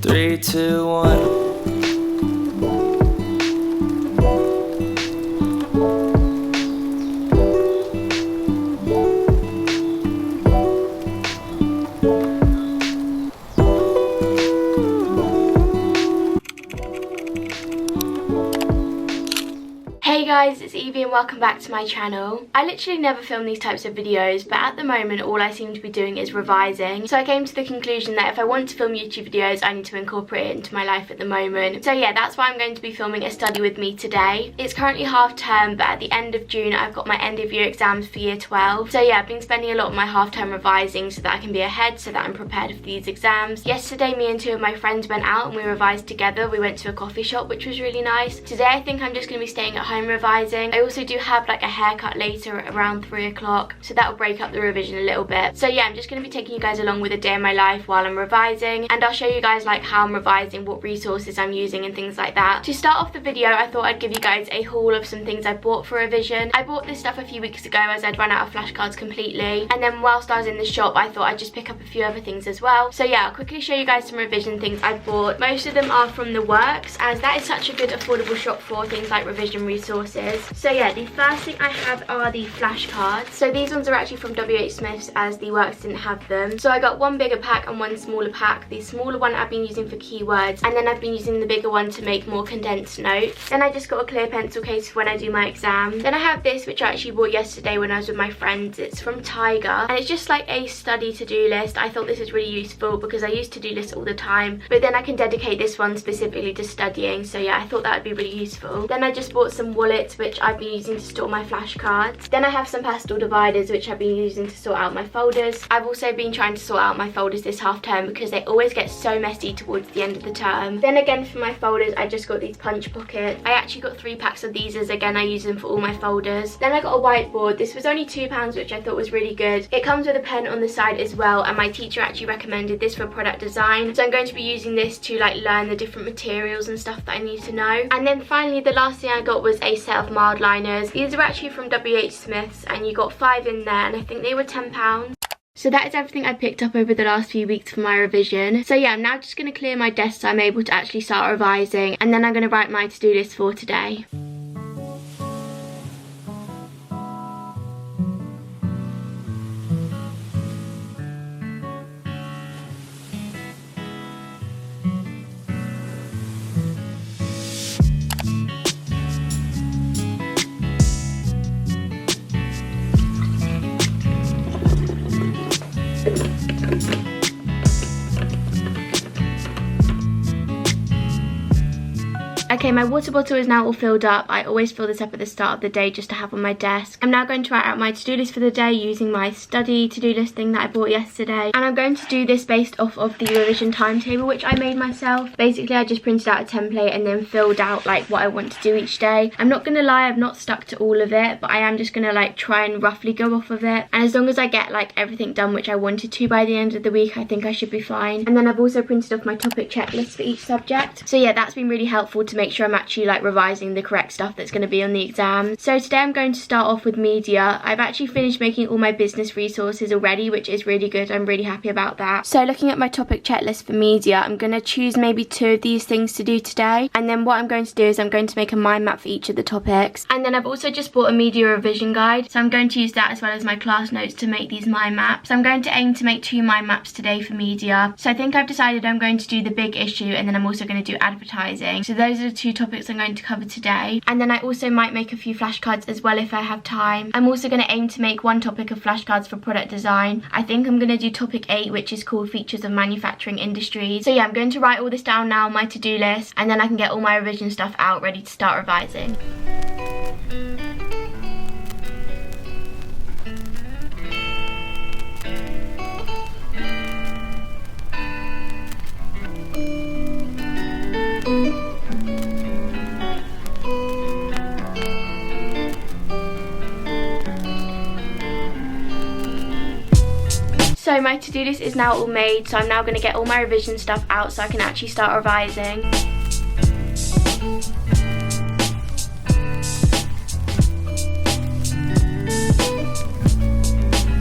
3, 2, 1. Hey guys, it's Evie and welcome back to my channel. I literally never film these types of videos, but at the moment all I seem to be doing is revising. So I came to the conclusion that if I want to film YouTube videos, I need to incorporate it into my life at the moment. So yeah, that's why I'm going to be filming a study with me today. It's currently half term, but at the end of June I've got my end of year exams for year 12. So yeah, I've been spending a lot of my half term revising so that I can be ahead, so that I'm prepared for these exams. Yesterday me and two of my friends went out and we revised together. We went to a coffee shop, which was really nice. Today I think I'm just going to be staying at home revising. I also do have like a haircut later at around 3 o'clock, so that will break up the revision a little bit. So yeah, I'm just going to be taking you guys along with a day in my life while I'm revising, and I'll show you guys like how I'm revising, what resources I'm using and things like that. To start off the video, I thought I'd give you guys a haul of some things I bought for revision. I bought this stuff a few weeks ago as I'd run out of flashcards completely, and then whilst I was in the shop I thought I'd just pick up a few other things as well. So yeah, I'll quickly show you guys some revision things I bought. Most of them are from The Works, as that is such a good affordable shop for things like revision resources. So yeah, the first thing I have are the flashcards. So these ones are actually from WH Smith's, as The Works didn't have them. So I got one bigger pack and one smaller pack. The smaller one I've been using for keywords, and then I've been using the bigger one to make more condensed notes. Then I just got a clear pencil case for when I do my exam. Then I have this, which I actually bought yesterday when I was with my friends. It's from Tiger, and it's just like a study to-do list. I thought this was really useful because I use to-do lists all the time, but then I can dedicate this one specifically to studying. So yeah, I thought that would be really useful. Then I just bought some wallets, which I've been using to store my flashcards. Then I have some pastel dividers, which I've been using to sort out my folders. I've also been trying to sort out my folders this half term because they always get so messy towards the end of the term. Then again, for my folders, I just got these punch pockets. I actually got 3 packs of these, as again I use them for all my folders. Then I got a whiteboard. This was only £2, which I thought was really good. It comes with a pen on the side as well, and my teacher actually recommended this for product design, so I'm going to be using this to like learn the different materials and stuff that I need to know. And then finally, the last thing I got was a set of mild liners. These are actually from WH Smith's, and you got 5 in there, and I think they were £10. So that is everything I picked up over the last few weeks for my revision. So yeah, I'm now just going to clear my desk so I'm able to actually start revising, and then I'm going to write my to-do list for today. Okay, my water bottle is now all filled up. I always fill this up at the start of the day just to have on my desk. I'm now going to write out my to-do list for the day using my study to-do list thing that I bought yesterday. And I'm going to do this based off of the revision timetable, which I made myself. Basically, I just printed out a template and then filled out like what I want to do each day. I'm not going to lie, I've not stuck to all of it, but I am just going to like try and roughly go off of it. And as long as I get like everything done which I wanted to by the end of the week, I think I should be fine. And then I've also printed off my topic checklist for each subject. So yeah, that's been really helpful to make sure I'm actually like revising the correct stuff that's going to be on the exam. So today I'm going to start off with media. I've actually finished making all my business resources already, which is really good. I'm really happy about that. So looking at my topic checklist for media, I'm going to choose maybe 2 of these things to do today, and then what I'm going to do is I'm going to make a mind map for each of the topics. And then I've also just bought a media revision guide, so I'm going to use that as well as my class notes to make these mind maps. So I'm going to aim to make 2 mind maps today for media. So I think I've decided I'm going to do the big issue, and then I'm also going to do advertising. So those are the 2 topics I'm going to cover today. And then I also might make a few flashcards as well if I have time. I'm also going to aim to make 1 topic of flashcards for product design. I think I'm going to do topic 8, which is called features of manufacturing industries. So yeah, I'm going to write all this down now on my to-do list, and then I can get all my revision stuff out ready to start revising. So my to-do list is now all made, so I'm now going to get all my revision stuff out so I can actually start revising.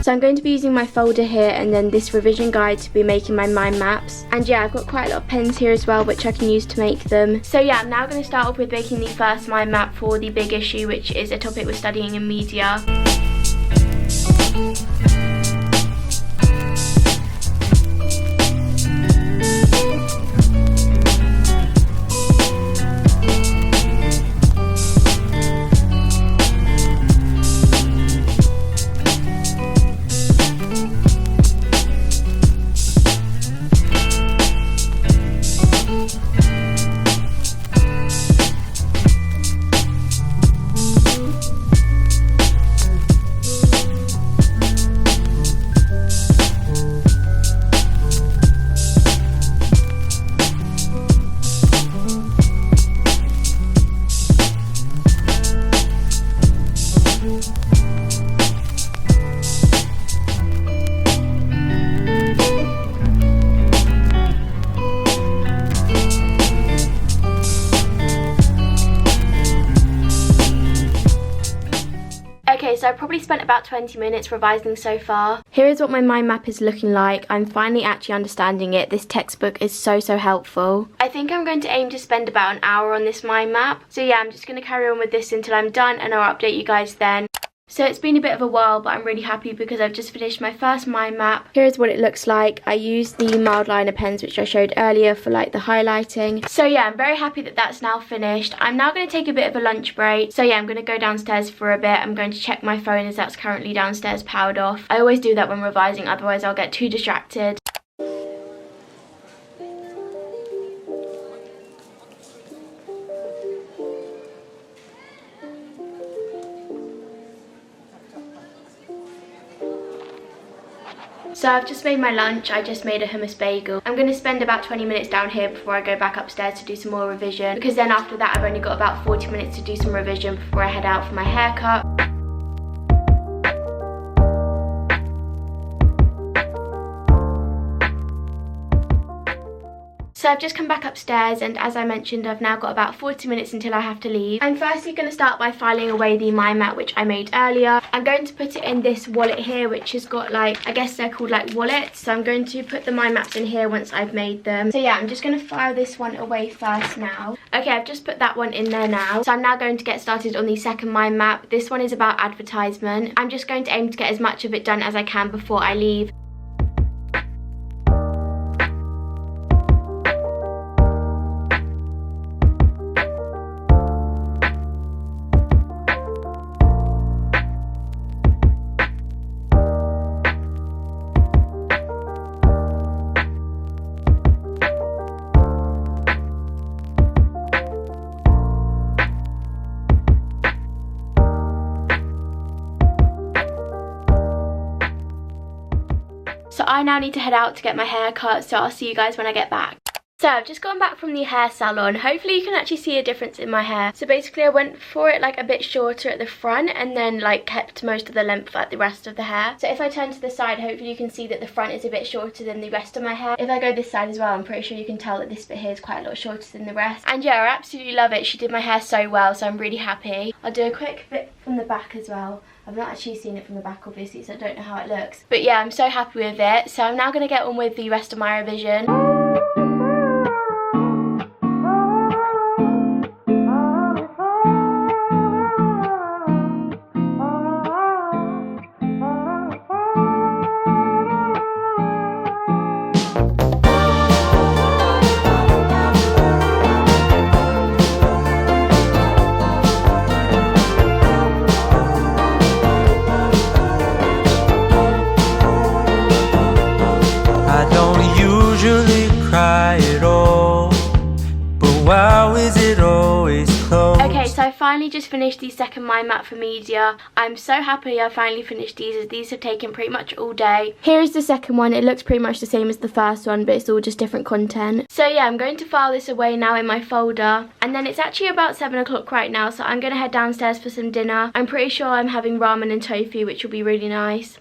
So I'm going to be using my folder here and then this revision guide to be making my mind maps. And yeah, I've got quite a lot of pens here as well, which I can use to make them. So yeah, I'm now going to start off with making the first mind map for the big issue, which is a topic we're studying in media. Okay, so I've probably spent about 20 minutes revising so far. Here is what my mind map is looking like. I'm finally actually understanding it. This textbook is so helpful. I think I'm going to aim to spend about an hour on this mind map. So yeah, I'm just going to carry on with this until I'm done and I'll update you guys then. So it's been a bit of a while, but I'm really happy because I've just finished my first mind map. Here's what it looks like. I used the mild liner pens which I showed earlier for like the highlighting. So yeah, I'm very happy that that's now finished. I'm now going to take a bit of a lunch break. So yeah, I'm going to go downstairs for a bit. I'm going to check my phone as that's currently downstairs powered off. I always do that when revising, otherwise I'll get too distracted. So I've just made my lunch. I just made a hummus bagel. I'm going to spend about 20 minutes down here before I go back upstairs to do some more revision, because then after that I've only got about 40 minutes to do some revision before I head out for my haircut. So I've just come back upstairs and as I mentioned, I've now got about 40 minutes until I have to leave. I'm firstly going to start by filing away the mind map which I made earlier. I'm going to put it in this wallet here which has got like, I guess they're called like wallets. So I'm going to put the mind maps in here once I've made them. So yeah, I'm just going to file this one away first now. Okay, I've just put that one in there now. So I'm now going to get started on the second mind map. This one is about advertisement. I'm just going to aim to get as much of it done as I can before I leave. So I now need to head out to get my hair cut, so I'll see you guys when I get back. So I've just gone back from the hair salon. Hopefully you can actually see a difference in my hair. So basically I went for it like a bit shorter at the front and then like kept most of the length like the rest of the hair. So if I turn to the side, hopefully you can see that the front is a bit shorter than the rest of my hair. If I go this side as well, I'm pretty sure you can tell that this bit here is quite a lot shorter than the rest. And yeah, I absolutely love it. She did my hair so well, so I'm really happy. I'll do a quick bit from the back as well. I've not actually seen it from the back obviously, so I don't know how it looks. But yeah, I'm so happy with it. So I'm now going to get on with the rest of my revision. So I finally just finished the second mind map for media. I'm so happy I finally finished these, as these have taken pretty much all day. Here is the second one. It looks pretty much the same as the first one, but it's all just different content. So yeah, I'm going to file this away now in my folder. And then it's actually about 7 o'clock right now, so I'm going to head downstairs for some dinner. I'm pretty sure I'm having ramen and tofu, which will be really nice.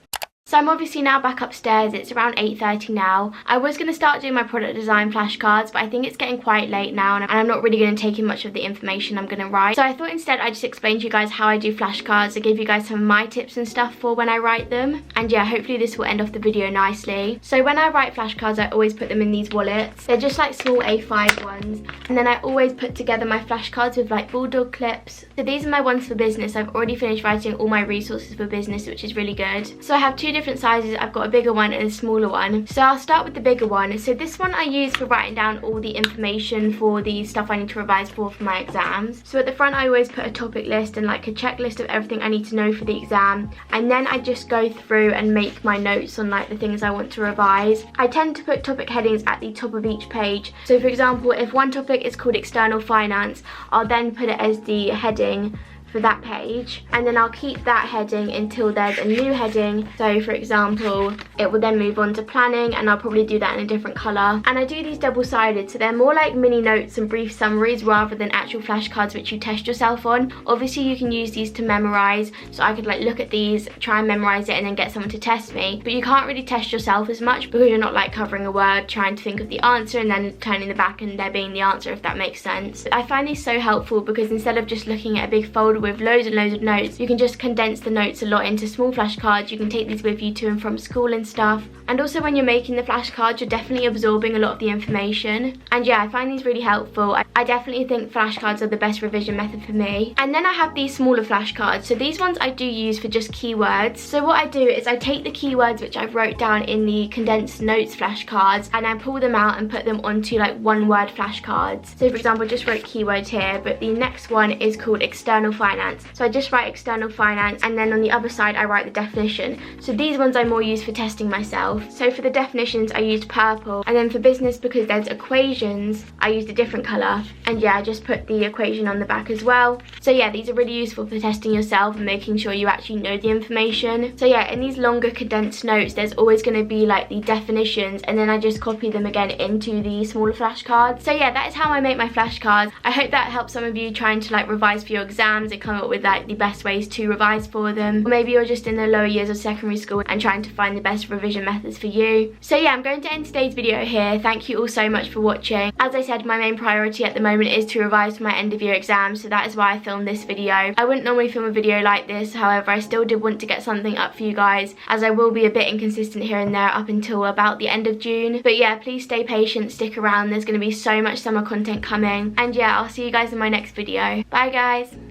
So I'm obviously now back upstairs. It's around 8:30 now. I was going to start doing my product design flashcards, but I think it's getting quite late now and I'm not really going to take in much of the information I'm going to write. So I thought instead I'd just explain to you guys how I do flashcards and give you guys some of my tips and stuff for when I write them. And yeah, hopefully this will end off the video nicely. So when I write flashcards, I always put them in these wallets. They're just like small A5 ones. And then I always put together my flashcards with like bulldog clips. So these are my ones for business. I've already finished writing all my resources for business, which is really good. So I have two different sizes. I've got a bigger one and a smaller one. So I'll start with the bigger one. So this one I use for writing down all the information for the stuff I need to revise for my exams. So at the front I always put a topic list and like a checklist of everything I need to know for the exam, and then I just go through and make my notes on like the things I want to revise. I tend to put topic headings at the top of each page. So for example, if one topic is called external finance, I'll then put it as the heading for that page, and then I'll keep that heading until there's a new heading. So for example, it will then move on to planning, and I'll probably do that in a different colour. And I do these double-sided, so they're more like mini notes and brief summaries rather than actual flashcards which you test yourself on. Obviously you can use these to memorise, so I could like look at these, try and memorise it and then get someone to test me, but you can't really test yourself as much because you're not like covering a word, trying to think of the answer and then turning the back and there being the answer, if that makes sense. I find these so helpful because instead of just looking at a big folder with loads and loads of notes, you can just condense the notes a lot into small flashcards. You can take these with you to and from school and stuff. And also when you're making the flashcards, you're definitely absorbing a lot of the information. And yeah, I find these really helpful. I definitely think flashcards are the best revision method for me. And then I have these smaller flashcards. So these ones I do use for just keywords. So what I do is I take the keywords which I've wrote down in the condensed notes flashcards and I pull them out and put them onto like one word flashcards. So for example, I just wrote keywords here, but the next one is called external finance. So I just write external finance, and then on the other side I write the definition. So these ones I more use for testing myself. So for the definitions I used purple, and then for business, because there's equations, I used a different colour. And yeah, I just put the equation on the back as well. So yeah, these are really useful for testing yourself and making sure you actually know the information. So yeah, in these longer condensed notes there's always going to be like the definitions, and then I just copy them again into the smaller flashcards. So yeah, that is how I make my flashcards. I hope that helps some of you trying to like revise for your exams and come up with like the best ways to revise for them. Or maybe you're just in the lower years of secondary school and trying to find the best revision methods for you. So yeah, I'm going to end today's video here. Thank you all so much for watching. As I said, my main priority at the moment is to revise for my end of year exams, so that is why I filmed this video. I wouldn't normally film a video like this, however I still did want to get something up for you guys, as I will be a bit inconsistent here and there up until about the end of June. But yeah, please stay patient, stick around, there's going to be so much summer content coming. And yeah, I'll see you guys in my next video. Bye guys!